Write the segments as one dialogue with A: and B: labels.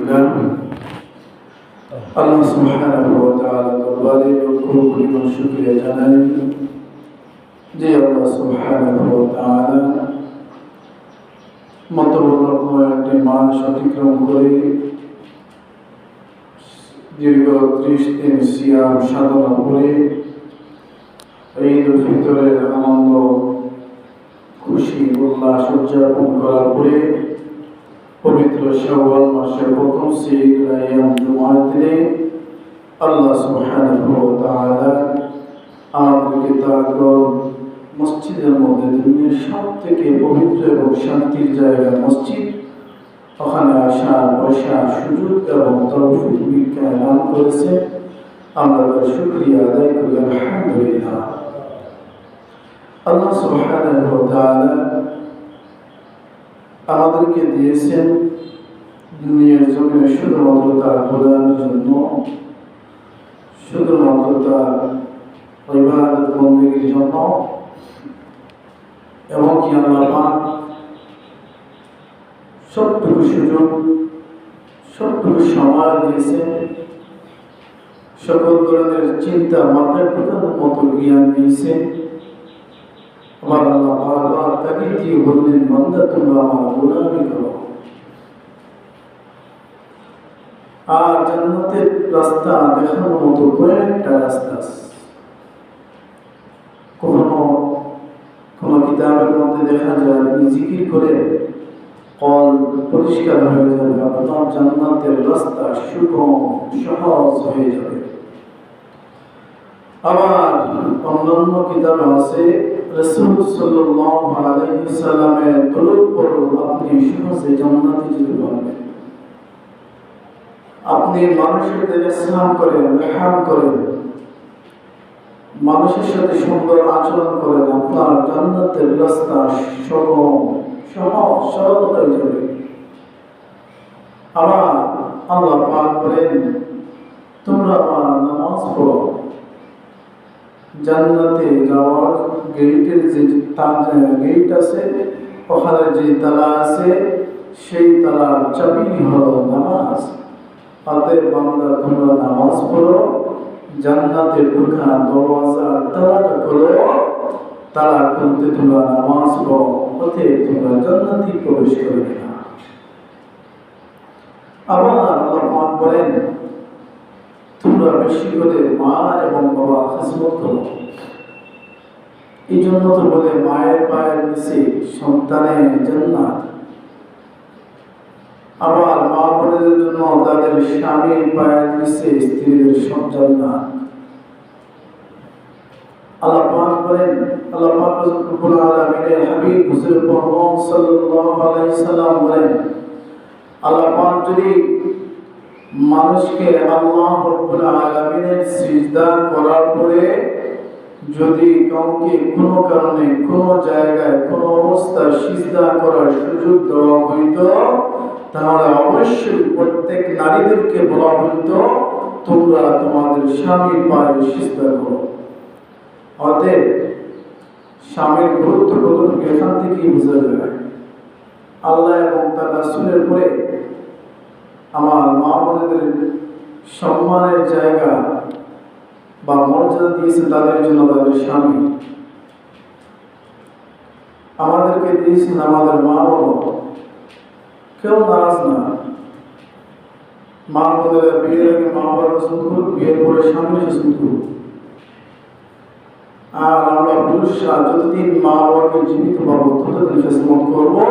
A: আলহামদুলিল্লাহ আল্লাহ সুবহানাহু ওয়া তাআলা দরবারে লক্ষ কোটি শুকরিয়া জানাই যে আল্লাহ সুবহানাহু ওয়া তাআলা মতবুল্লাহ একটি মাস অতিক্রম করে দীর্ঘ 30 দিন সিয়াম সাধনা করে ঈদ উল ফিতরের আনন্দ খুশি উল্লাস উদযাপন করার পরে পবিত্র শাওয়াল মাসের প্রথম আইয়াম জুমার দিনে আল্লাহ সুবহানাহু ওয়া তাআলা আমাদেরকে তার মসজিদের মধ্যে দুনিয়ার সবথেকে পবিত্র এবং শান্তির জায়গা মসজিদ ওখানে আসার বসার সুযোগ এবং তৌফিক ভিক্ষা দান করেছে। আমরা তার শুকরিয়া আদায় করি আলহামদুলিল্লাহ। আল্লাহ সুবহানাহু ওয়া তাআলা আমাদেরকে দিয়েছেন দুনিয়ার জমিনে শুধুমাত্র তার গোলামের জন্য, শুধুমাত্র তার ইবাদত বন্দেগীর জন্য, এবং কি আল্লাহ পাক সবটুকু সুযোগ সবটুকু সময় দিয়েছে, সকল ধরনের চিন্তা মাথায় ঢোকানোর মতো জ্ঞান দিয়েছে। আমার আল্লাহ বারবার তাকে দিয়ে বললেন, বান্দা তোমরা আমার গোলামি করো। আর জান্নাতের রাস্তা দেখানোর মতো কয়েকটা রাস্তা আছে। কোন কিতাবের মধ্যে দেখা যায় জিকির করে কল পরিষ্কার হয়ে যাবে, আপনার জান্নাতের রাস্তা সুগম সহজ হয়ে যাবে। আবার অন্যান্য কিতাবে আছে রাসূল সাল্লাল্লাহু আলাইহি ওয়াসাল্লামের দরুদ পড়ুন, আপনি সহজে জান্নাতে যেতে পারবেন। আপনি মানুষের দিকে সালাম করেন, রহম করেন, মানুষের সাথে সুন্দর আচরণ করেন, আপনার জান্নাতের রাস্তা সুগম সহজ সরল হয়ে যাবে। আবার আল্লাহ পাক বলেন, তোমরা আমার নামাজ পড়ো। জান্নাতে যাওয়ার গেটের যে গেট আছে, ওখানে যে তালা আছে, সেই তালার চাবি হলো নামাজ। অতএব বান্দা তোমরা নামাজ পড়ো, জান্নাতে ঢোকা দরওয়াজার তালাটা খোলো, তালা খুলতে তোমরা নামাজ পড়ো, অতএব তোমরা জান্নাতে প্রবেশ করবে না। আবার আল্লাহ পাক বলেন, তোমরা বেশি করে মা এবং বাবা খিদমত করো। এই জন্য তো বলে মায়ের পায়ের নিচে সন্তানের জান্নাত। আবার মা বোনদের জন্য তাদের স্বামীর পায়ের নিচে স্ত্রীদের সব জান্নাত। আল্লাহ পাক বলেন, আল্লাহ পাক রব্বুল আলামিনের হাবিব হুজুর মুহাম্মদ সাল্লাল্লাহু আলাইহি সাল্লাম বলেন, আল্লাহ পাক যদি মানুষকে আল্লাহ রব্বুল আলামিনের সিজদা করার পরে যদি কাউকে কোনো কারণে কোনো জায়গায় কোনো অবস্থায় সিজদা করার সুযোগ দেওয়া হইতো, তাহলে অবশ্যই প্রত্যেক নারীদেরকে বলা হইতো, তোমরা তোমাদের স্বামীর পায়ে সিজদা করো। অতএব স্বামীর গুরুত্ব কতটুকু এখান থেকেই বোঝা যায়। আল্লাহ এবং তার রাসূলের পরে আমার মা বোনদের সম্মানের জায়গা বা মর্যাদা দিয়েছে তাদের জন্য তাদের স্বামী। আমাদেরকে দিয়েছেন আমাদের মা বাবা। কেউ নারাজ না। মা বোনেরা বিয়ের আগে মা বাবার পছন্দ করুক, বিয়ের পরে স্বামীর পছন্দ করুক। আর আমরা পুরুষরা যতদিন মা বাবাকে জীবিত পাবো ততদিন খেদমত করবো।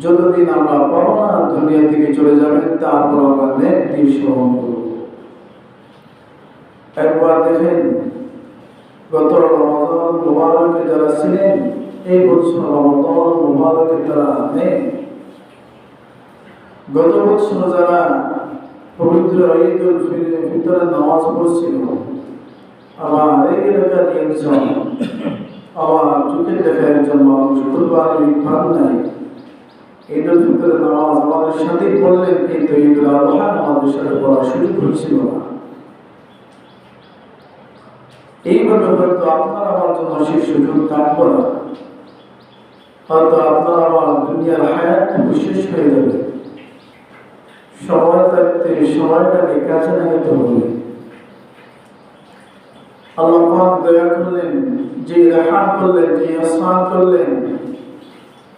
A: যতদিন আমরা পাবো না, দুনিয়া থেকে চলে যাবেন, তারপর আমরা নেক দিন স্মরণ করব। একবার দেখেন, গত রমাদান মুবারকে যারা ছিলেন, এই বছর রমাদান মুবারকে তারা নেই। গত বছর যারা পবিত্র ঈদ উল ফিতরের নামাজ পড়ছিল, আবার এই এলাকার একজন, আবার চোখের দেখা একজন মানুষ কুরবানির ভাগ নাই, ঈদ উল ফিতরের নামাজ আমাদের সাথে পড়লেন, কিন্তু ঈদ উল আযহা আমাদের সাথে পড়ার সুযোগ হচ্ছিল না। এইভাবে হয়তো আপনার আমার জন্য সেই সুযোগ থাকবো না। হয়তো আপনার আমার দুনিয়ার হায়াত শেষ হয়ে যাবে। সময় থাকতে সময়টাকে কাজে লাগাতে হবে। আল্লাহ পাক দয়া করলেন, যে রেহান করলেন, যে আহসান করলেন,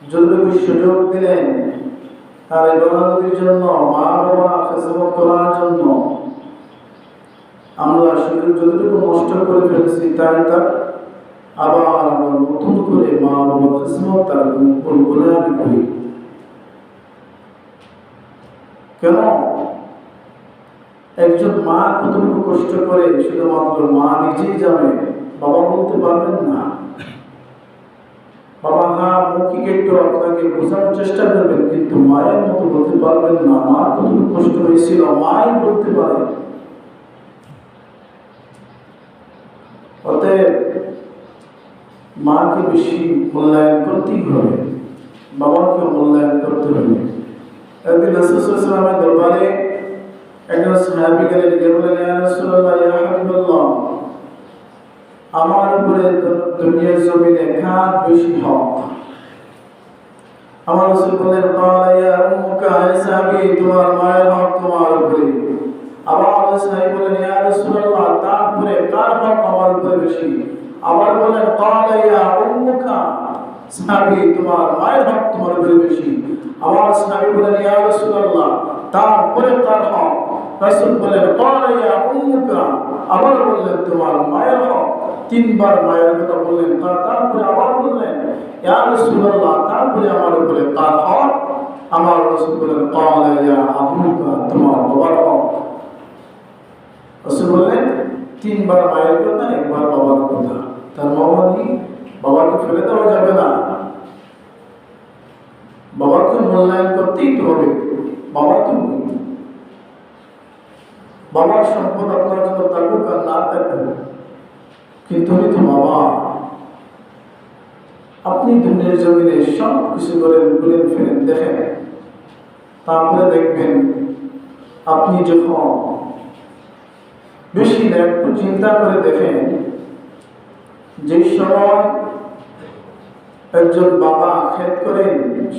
A: যতটুকু সুযোগ দিলেন তার ইবাদতের জন্য, মা বাবা খেদমত করার জন্য, আমরা শুধু যতটুকু নষ্ট করে ফেলছি তাই আবার আমরা নতুন করে মা বাবা খেদমত তার গোলামি করি। কেন? একজন মা কতটুকু কষ্ট করে শুধুমাত্র মা নিজেই জানে, বাবা বলতে পারবেন না। বাবা হ্যাঁ মৌখিক একটু আপনাকে বোঝানোর চেষ্টা করবেন, কিন্তু মায়ের মতো বলতে পারবেন না। মা কতটুকু কষ্ট হয়েছিল মাই বলতে পারে। অতএব মাকে বেশি মূল্যায়ন করতেই হবে, বাবাকে মূল্যায়ন করতে হবে। একদিন রাসূল সাল্লাল্লাহু আলাইহি ওয়াসাল্লামের দরবারে একজন সাহাবী গেলেন, গিয়ে বললেন, ইয়া রাসূলুল্লাহ, ইয়া হাবিবাল্লাহ, আমার উপরে দুনিয়ার জমিনে কার বেশি হক? আমার রাসূল বললেন, ক্বালা ইয়া উম্মুকা, হে সাহাবী, তোমার মায়ের হক তোমার উপরে। আবার সাহাবী বললেন, ইয়া রাসূলুল্লাহ, তারপরে কার হক আমার উপরে বেশি? আবার বললেন, ক্বালা ইয়া উম্মুকা, সাহাবী, তোমার মায়ের হক তোমার উপরে বেশি। আবার সাহাবী বললেন, ইয়া রাসূলুল্লাহ, তারপরে কার হক? রাসূল বললেন, ক্বালা ইয়া উম্মুকা, আবার বললেন তোমার মায়ের হক। তিনবার মায়ের কথা বললেন, তারপরে আবার বললেন, ইয়া রাসূলুল্লাহ, তারপরে আমার উপরে কার হক? আমার রাসূল বললেন, ক্বালা ইয়া আবুকা, তোমার বাবার হক। রাসূল বললেন, তিনবার মায়ের কথা, একবার বাবার কথা। তার মানে বাবাকে ফেলে দেওয়া যাবে না, বাবাকে মূল্যায়ন করতেই তো হবে। বাবা তুমি, বাবার সম্পদ আপনার জন্য থাকুক আর না থাকুক, কিন্তু তুমি তো বাবা। আপনি দুনিয়ার জমিনে সব কিছু করেন, ঘুরেন ফিরেন, দেখেন, তারপরে দেখবেন আপনি যখন বেশি একটু চিন্তা করে দেখেন, যে সময় একজন বাবা খেদ করেন,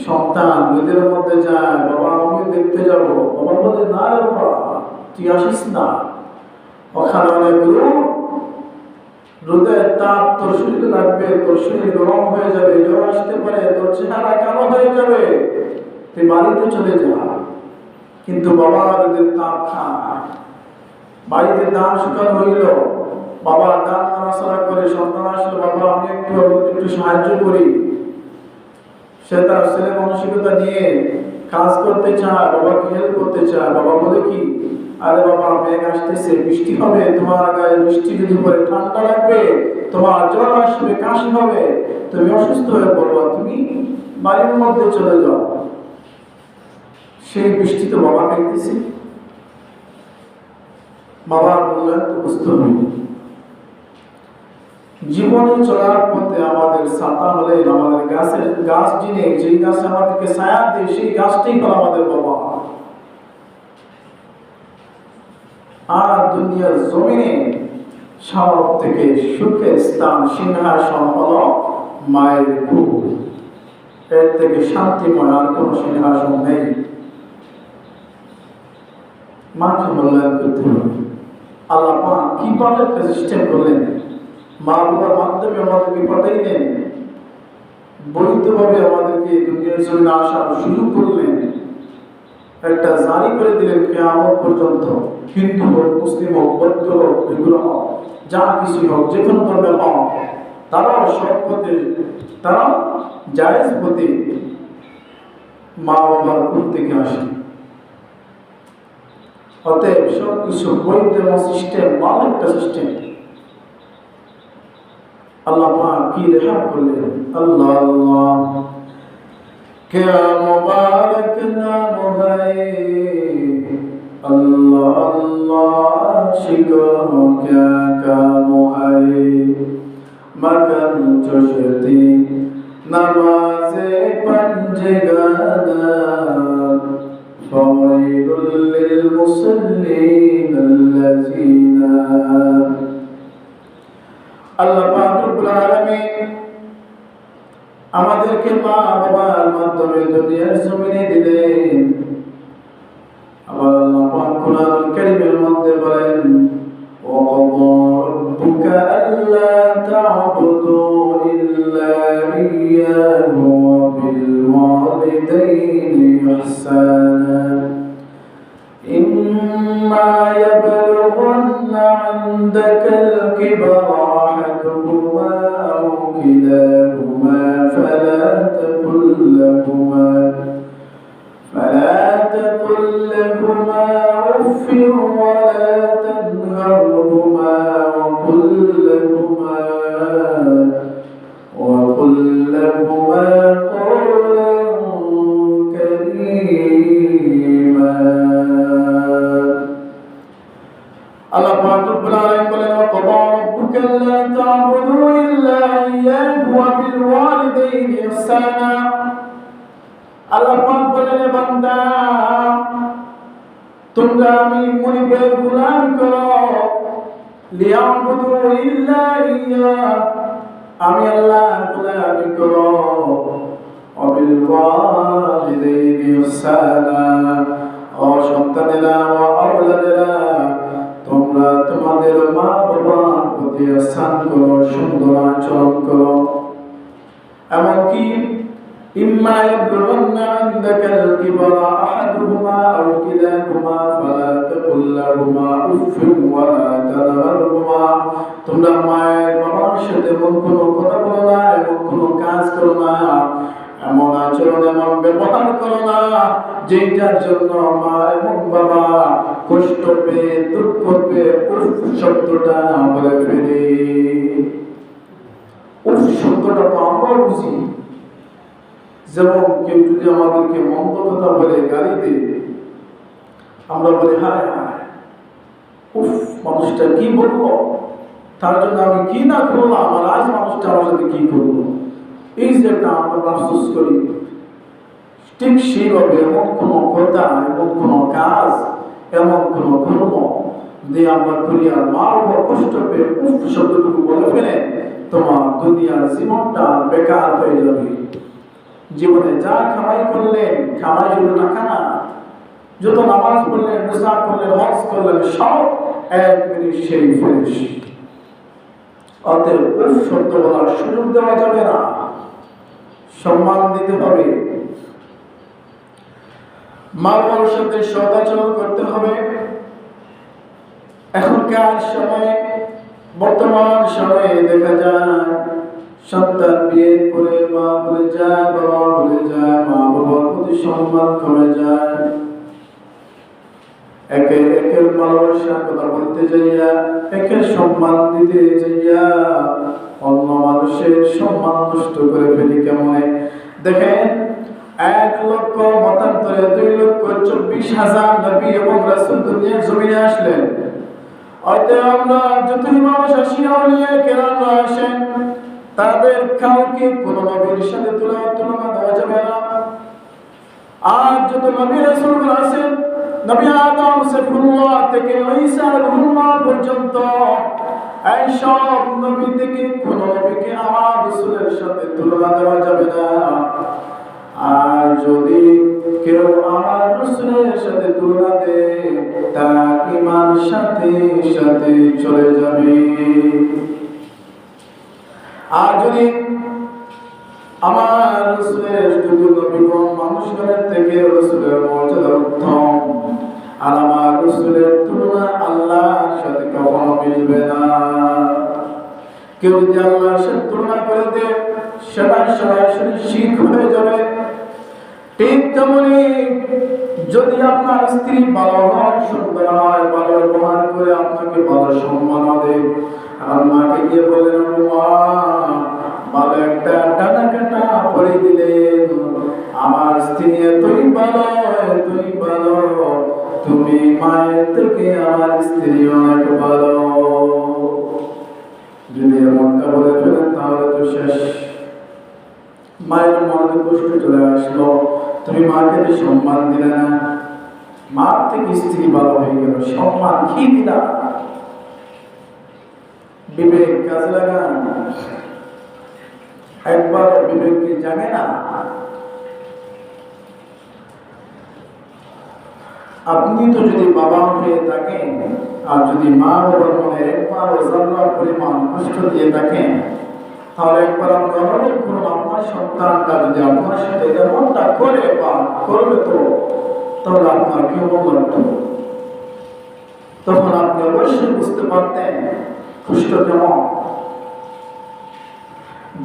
A: সন্তান নদীর মধ্যে যায়, বাবা আমিও দেখতে যাব। বাবা বলে, না রে বাবা, তুই আসিস না, ওখানে অনেক রোদের তাপ তোর শরীরে লাগবে, তোর শরীর গরম হয়ে যাবে, জ্বর আসতে পারে, তোর চেহারা কালো হয়ে যাবে, তুই বাড়িতে চলে যা। কিন্তু বাবা রোদের তাপ খায়, বাড়িতে দান শুকান হইল, বাবা দান নাড়াচাড়া করে, সন্তান আসলে, বাবা আমি একটু সাহায্য করি, সে তার ছেলে মানসিকতা নিয়ে কাজ করতে চায়, বাবাকে হেল্প করতে চায়। বাবা বলে কি, আরে বাবা মেঘ আসতেছে, বৃষ্টি হবে, তোমার গায়ে বৃষ্টি যদি পরে ঠান্ডা লাগবে, তোমার জ্বর আসবে, কাশি হবে, তুমি অসুস্থ হয়ে পড়বা, তুমি বাড়ির মধ্যে চলে যাও। সেই বৃষ্টি তো বাবা খাইতেছে, বাবার মূল্যায়ন তো বুঝতে হবে। জীবনে চলার পথে আমাদের ছাতা হলেন আমাদের গাছ, যিনি যেই গাছ আমাদেরকে ছায়া দেয়, সেই গাছটাই হল আমাদের বাবা। আর দুনিয়ার জমিনে সব থেকে সুখের স্থান, সিংহাসন হল মায়ের বুক। এর থেকে শান্তিময় আর কোন সিংহাসন নেই। মাকে মূল্যায়ন করতে হবে। আল্লাহ পাক কিভাবে একটা সিস্টেম করলেন, মা বাবার মাধ্যমে আমাদেরকে পাঠাইলেন, বৈধভাবে আমাদেরকে দুনিয়ার জমিনে আসার সুযোগ করলেন, একটা জারি করে দিলেন কিয়ামত পর্যন্ত। হিন্দু হোক, মুসলিম হোক, বৌদ্ধ হোক, এগুলো হোক, যা কিছু হোক, যে কোনো ধর্মের হোক, তারাও সৎ পথে, তারা জায়েজ পথে মা বাবার কুল থেকে আসে। অতএব সব কিছু বৈধ সিস্টেম, ভালো একটা সিস্টেম। আল্লাহ পাক কি রেখা করলেন, আল্লাহ আল্লাহ क्या मुबारक नाम है, अल्लाह अल्लाह शिको क्या काम है, मगर चुशती नमाज़े पंजगाना, फवैलुल लिल मुसल्लीन अल्लज़ीना। अल्लाह पाक रब्बुल आलमीन আমাদেরকে মা বাবার মাধ্যমে দুনিয়ার জমিনে দিলেন। কুরআনুল কারীমের মধ্যে বলেন وَقَضَى رَبُّكَ أَلَّا تَعْبُدُوا إِلَّا إِيَّاهُ وَبِالْوَالِدَيْنِ إِحْسَانًا إِمَّا يَبْلُغَنَّ عِندَكَ الْكِبَرَ أَحَدُهُمَا أَوْ كِلَاهُمَا فَلَا تقل لهما أف ولا تنهرهما وقل لهما قولا كريما الله رب العالمين وقضى ربك ألا تعبدوا إلا إياه وبالوالدين إحسانا আল্লাহ পাক বলেন বান্দা তোমরা আমি মুনিবের গোলামি করো লিয়াবুদু ইল্লা ইয়া আমি আল্লাহর গোলামি করো ওয়াবিল ওয়ালিদাইনি ইহসানা ও সন্তানেরা ও আওলাদেরা তোমরা তোমাদের মা বাবার প্রতি ihsan করো সুন্দর আচরণ করো এমনকি إما يبلغن عندك الكبر أحدهما أو كلاهما فلا تقل لهما أف ولا تنهرهما তোমরা মায়ের বাবার সাথে এমন কোনো কথা বলো না এমন কোনো কাজ করো না এমন আচরণ এমন ব্যবহার করো না যেটার জন্য মা এবং বাবা কষ্ট পেয়ে দুঃখ পেয়ে উফ শব্দটা বলে ফেলে উফ শব্দটা তো আমরা বুঝি যেমন কেউ যদি আমাদেরকে মন্দ কথা বলে গালি দেয় আমরা বলি হায় হায় উফ মানুষটা কি বলবো তার জন্য আমি কি না করলাম আমার আজ মানুষটা আমার সাথে কি করবো এই যে একটা আমরা আফসোস করি ঠিক সেইভাবে এমন কোনো কথা এমন কোনো কাজ এমন কোনো কর্ম যে আমরা করি আর মা বাবা কষ্ট পেয়ে উফ শব্দটুকু বলে ফেলে তোমার দুনিয়ার জীবনটা বেকার হয়ে যাবে জীবনে যা কামাই করলেন কামাই হলো টাকা না যত নামাজ পড়লেন রোজা করলেন হজ করলেন সব এক মিনিট সেই ফেরেশ অতএব উফ শব্দ বলার সুযোগ দেওয়া যাবে না সম্মান দিতে হবে মা বাবার সাথে সদাচরণ করতে হবে এখনকার সময়ে বর্তমান সময়ে দেখা যায় সন্তান বিয়ের পরে মা বলে যায় বাবা বলে যায় মা বাবার প্রতি সম্মান কমে যায় একের ভালোবাসার কথা বলতে যাইয়া একের সম্মান দিতে যাইয়া অন্য মানুষের সম্মান নষ্ট করে ফেলি কেমনে দেখেন 1,00,000 মতান্তরে 2,24,000 নবী এবং রাসূল দুনিয়ার জমিনে আসলেন হয়তো আমরা যতই মানুষ আসিয়া নিয়ে কেরামরা আসেন তাদের কাউকে কোনো নবীর সাথে তুলনা দেওয়া যাবে না আর যত নবী রাসূলগণ আছেন নবী আদম সফুল্লাহ থেকে ঈসা রুহুল্লাহ পর্যন্ত এই সব নবী থেকে কোনো নবীকে আমার রাসূলের সাথে তুলনা দেওয়া যাবে না আর যদি কেউ আমার রাসূলের সাথে তুলনা দেয় তা ঈমান সাথে সাথে চলে যাবে আর যদি আমার রাসূলের যুগ নবীগণ মানুষগণের থেকে রাসূলের মর্যাদা উত্তম আর আমার রাসূলের তুলনা আল্লাহর সাথে কখনো মিলবে না কেউ যদি আল্লাহর সাথে তুলনা করে দেয় সেটা সরাসরি শিরক হয়ে যাবে ঠিক তেমনি যদি আপনার স্ত্রী ভালো হয় সুন্দর হয় ভালো ব্যবহার করে আপনাকে ভালো সম্মান দেয় আর মাকে গিয়ে বলেন মা ভালো একটা ডানা কাটা পরে দিলেন আমার স্ত্রী এতই ভালো তুমি মায়ের থেকে আমার স্ত্রী অনেক ভালো যদি এমনটা বলে ফেলেন তাহলে তো শেষ মায়ের মনে কষ্ট চলে আসলো তুমি মাকে তো সম্মান দিলে না মা থেকে স্ত্রী ভালো হয়ে গেল সম্মান কি দিলা বিবেক কাজে লাগান একবার বিবেক কি জানে না আপনি তো যদি বাবা হয়ে থাকেন আর যদি মা বাবার মনে একবার জাল্লা পরিমাণ কষ্ট দিয়ে থাকেন, তাহলে একবার আপনি অনুভব করুন আপনার সন্তানটা যদি আপনার সাথে এমনটা করে বা করবে তো তাহলে আপনার কেমন লাগতো? তখন আপনি অবশ্যই বুঝতে পারতেন কষ্ট কেমন।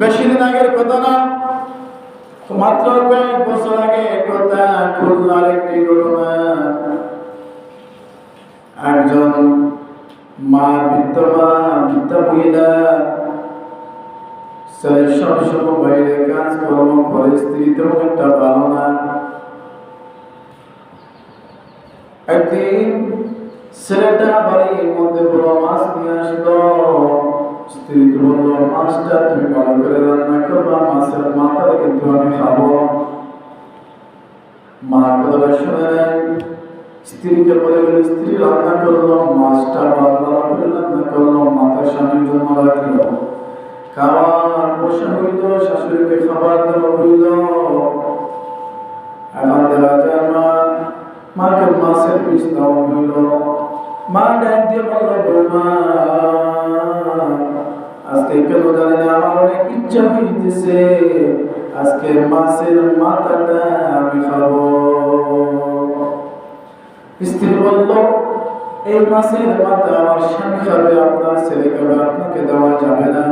A: বেশি দিন আগের কথা না, মাত্র কয়েক বছর আগে কথা, খুলনার একটি ঘটনা। একজন মা বৃদ্ধা মহিলা ছেলে সবসময় বাইরে কাজ কর্ম করে, স্ত্রী তেমন একটা ভালো না। একদিন ছেলেটা বাড়ির মধ্যে বড় মাছ নিয়ে আসলো। স্ত্রীকে বললো, মাছটা তুমি ভালো করে রান্না করবা, মাছের মাথাটা কিন্তু আমি খাবো। মা কথাটা শুনে নেয়, স্ত্রীকে বলে গেল। স্ত্রী রান্না করলো, মাছটা ভালো করে রান্না করলো, মাথা স্বামীর জন্য রাখলো। খাবার বসা হইল, শাশুড়িকে খাবার দেওয়া হইল। এখন দেখা যায় মাকে মাছের পিস দেওয়া হইল। মা ডাক দিয়ে বলল, বৌমা আজকে কেন জানি না আমার অনেক ইচ্ছা হইতেছে, আজকে মাছের মাথাটা আমি খাবো। স্ত্রী বলল, এই মাছের মাথা আমার স্বামী খাবে, আপনার ছেলে খাবে, আপনাকে দেওয়া যাবে না।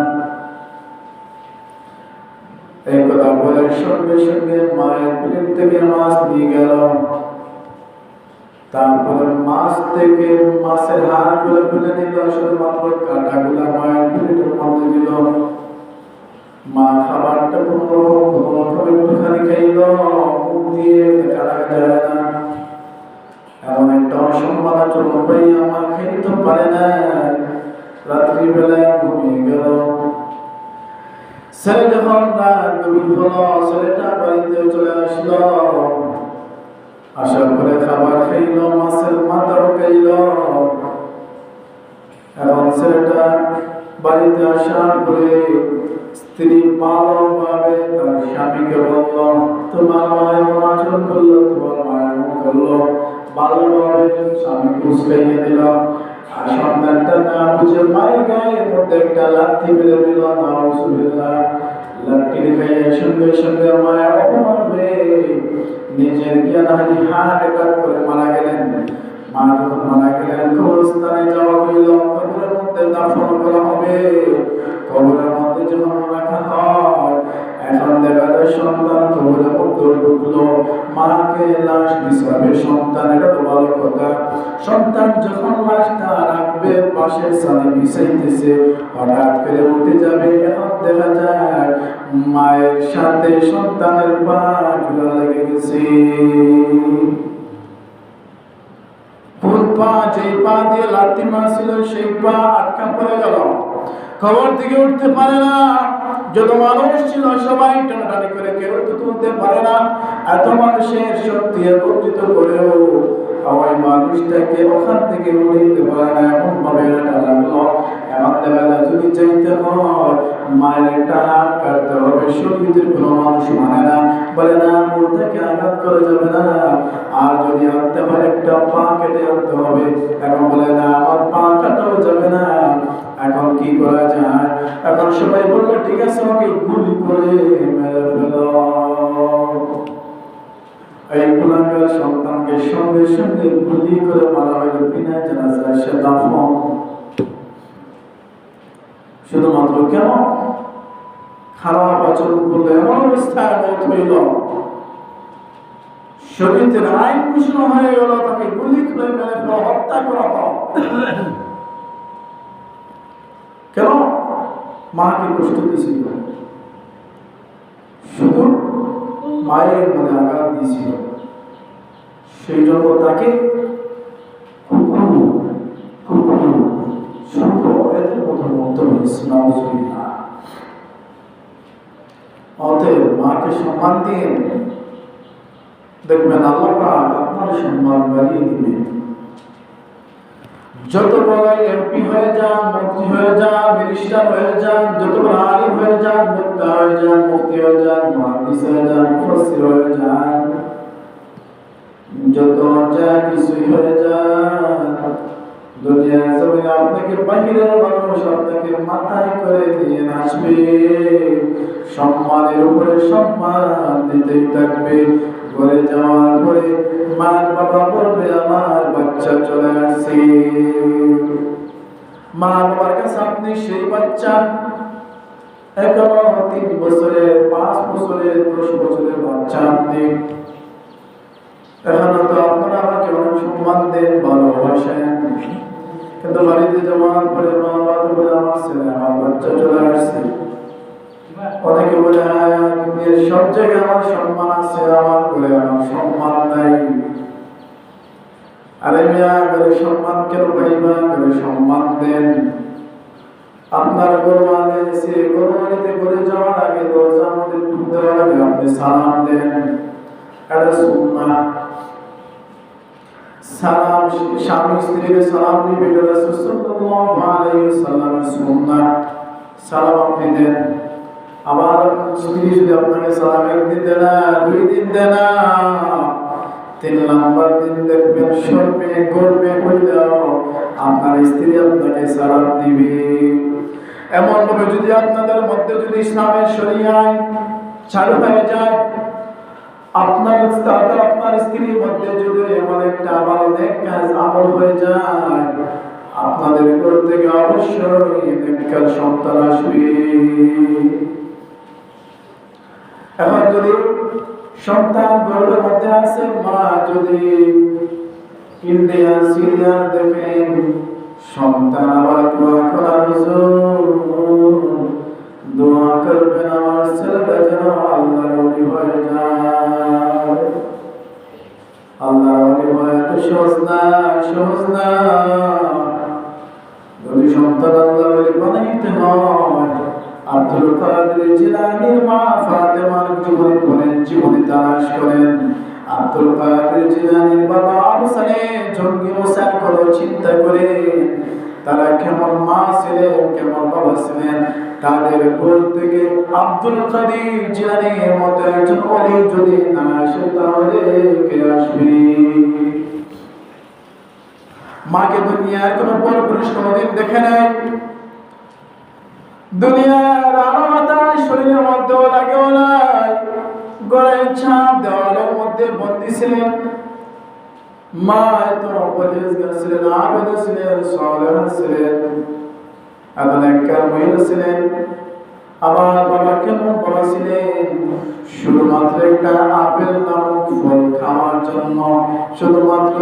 A: এই কথা বলে সঙ্গে সঙ্গে মায়ের প্লেট থেকে মাছ নিয়ে গেল। তারপরে মাছ থেকে মাছের হাড় গুলো ফেলে দিল, শুধুমাত্র কাঁটা গুলা মায়ের প্লেটের মধ্যে দিল। মা খাবারটা কোনো রকম একটুখানি খাইল, মুখ দিয়ে দেখা যায় না। এমন একটা অসম্মানজনক পাইয়া মা খাইতে পারে না। রাত্রিবেলায় ঘুমিয়ে গেল। ছেলে যখন রাত গভীর হলো, ছেলেটা বাড়িতে চলে আসলো। আসার পরে খাবার খাইল, মাছের মাথাও খাইল। এখন ছেলেটা বাড়িতে আসার পরে স্ত্রী ভালোভাবে তার স্বামীকে বলল, তোমার মা এমন আচরণ করলো, তোমার মা এমন করলো। ভালোভাবে স্বামীকে উস্কাইয়ে দিল। আর সন্তানটা না বুঝে মায়ের গায়ের মধ্যে একটা লাথি মেরে দিল। নাউজুবিল্লাহ। লাঠি খাইয়ে সঙ্গে সঙ্গে মায়ের অপমান হয়ে নিজের জ্ঞানহানি হার্ট অ্যাটাক করে মারা গেলেন। মা যখন মারা গেলেন, কবরস্থানে যাওয়া হইল, কবরের মধ্যে দাফন করা হবে। কবরের মধ্যে যখন রাখা হয়, এখন দেখা যায় সন্তান কবরের মধ্যে ঢুকলো, মাকে লাশ বিছাবে সন্তান। এটা তো ভালো কথা। সন্তান যখন লাশটা রাখবে, পাশের সালে বিছাইতেছে, হঠাৎ করে উঠে যাবে। এখন দেখা যায় মায়ের সাথে সন্তানের পা জোড়া লেগে গেছে। ফুল পা, যে পা দিয়ে লাথি মারছিল, সেই পা আটকা পড়ে গেল, খবর থেকে উঠতে পারে না। যত মানুষ ছিল সবাই টানাটানি করে, কেউ তো তুলতে পারে না। এত মানুষের শক্তি একত্রিত করেও ওই মানুষটাকে ওখান থেকে উঠাইতে পারে না। এমন ভাবে এটা লাগলো, এমন দেখা যায় যদি চাইতে হয় মায়ের একটা হাত কাটতে হবে। শহীদের কোনো মানুষ মানে না, বলে না মূল থেকে আঘাত করে যাবে না। আর যদি আনতে হয় একটা পা কেটে আনতে হবে। এখন বলে না আমার পা কাটাও যাবে না। এখন কি করা যায়? এখন সবাই বললো, ঠিক আছে আমাকে গুলি করে মেরে ফেলো। এই গুলামের সন্তানকে সঙ্গে সঙ্গে গুলি করে মারা হইল, বিনা জানাজায় সে দাফন। শুধুমাত্র কেন? খারাপ আচরণ করলে এমন অবস্থায় মত হইল, শরীরের আইন ঘোষণা হয়ে গেল, তাকে গুলি করে মেরে ফেলা, হত্যা করা হয়। কেন? মাকে কষ্ট দিয়েছিল, শুধু মায়ের মনে আঘাত দিয়েছিল, সেই জন্য তাকে অতএব মাকে সম্মান দিয়ে দেখবেন আল্লাহ পাক আপনার সম্মান বাড়িয়ে দিবেন। যত বড় এমপি হয়ে যান, মন্ত্রী হয়ে যান, মিনিস্টার হয়ে যান, যত বড় আলিম হয়ে যান, বক্তা হয়ে যান, মুফতি হয়ে যান, মুহাদ্দিস হয়ে যান, মুফাসসির হয়ে যান, যত যা কিছু হয়ে যায় দুনিয়ার জমিনে আপনাকে বাহিরের মানুষ আপনাকে মাথায় করে দিয়ে আসবে, সম্মানের উপরে সম্মান দিতেই থাকবে। ঘরে যাওয়ার পরে মার বাবা বলবে আমার বাচ্চা চলে আসছে। মা বাবার কাছে আপনি সেই বাচ্চা, এখনো 3 বছরের 5 বছরের 10 বছরের বাচ্চা আপনি, এখনো তো আপনারা আমাকে অনেক সম্মান দেন, ভালোবাসেন, কিন্তু বাড়িতে যাওয়ার পরে মা বাবা বলে আমার ছেলে আমার বাচ্চা চলে আসছে। অনেকে বলে দুনিয়ার সব জায়গায় আমার সম্মান আছে, আমার ঘরে আমার সম্মান নাই। আরে মিয়া, ঘরে সম্মান কেন পাইবা? ঘরে সম্মান দেন। আপনার কোরবানি এসে কোরবানিতে করে যাওয়ার আগে দরজার মধ্যে ঢুকতে আগে আপনি সালাম দেন, এটা সুন্নাহ। সালাম স্বামী স্ত্রীকে সালাম দিবে, এটা রাসূল সাল্লাল্লাহু আলাইহি ওয়াসাল্লামের সুন্নাহ। সালাম আপনি দেন। আবার স্ত্রী যদি আপনাকে সালাম একদিন দেয় না, 2 দিন দেয় না, 3 নাম্বার দিন দেখবেন শর্মে গর্বে হইলেও আপনার স্ত্রী আপনাকে সালাম দিবে। এমন ভাবে যদি আপনাদের মধ্যে যদি ইসলামের শরিয়া চালু হয়ে যায়, আপনার দাদা আপনার স্ত্রীর মধ্যে যদি এমন একটা ভালো নেক কাজ আমল হয়ে যায়, আপনাদের ঘর থেকে অবশ্যই নেককার সন্তান আসবে। এখন যদি সন্তান গর্ভের মধ্যে আছে, মা যদি ইন্ডিয়া সিরিয়া দেখেন, সন্তান আবার দোয়া করার দোয়া করবেন আমার ছেলেটা যেন আল্লাহর ওলি হয়ে যায়। আল্লাহর ওলি হয়ে তো সহজ না, সহজ না। যদি সন্তান আল্লাহর ওলি বানাইতে হয়, আব্দুল কাদের জিলানীর মা ফাতেমার জীবনী পড়েন, জীবনী তালাশ করেন। আব্দুল কাদের জিলানীর বাবা আবু সালেহ জঙ্গি মোসার কথা চিন্তা করে তারা কেমন মা ছিলেন, কেমন বাবা ছিলেন। তাদের ঘর থেকে আব্দুল কাদের জিলানীর মতো একজন ওলি যদি না আসে, তাহলে কে আসবে? মাকে দুনিয়ার কোনো পরপুরুষ কোনোদিন দেখে নাই, দুনিয়ার আলো বাতাস শরীরের মধ্যে লাগেও নাই, গলায় ছাপ দেওয়ালের মধ্যে বন্দী ছিলেন। মা এত পরিষ্কার ছিলেন, আবেদা ছিলেন, সালেহা ছিলেন, এত নেককার মহিলা ছিলেন। আবার বাবা কেমন বাবা ছিলেন? শুধুমাত্র একটা আপেল নামক ফল খাওয়ার জন্য শুধুমাত্র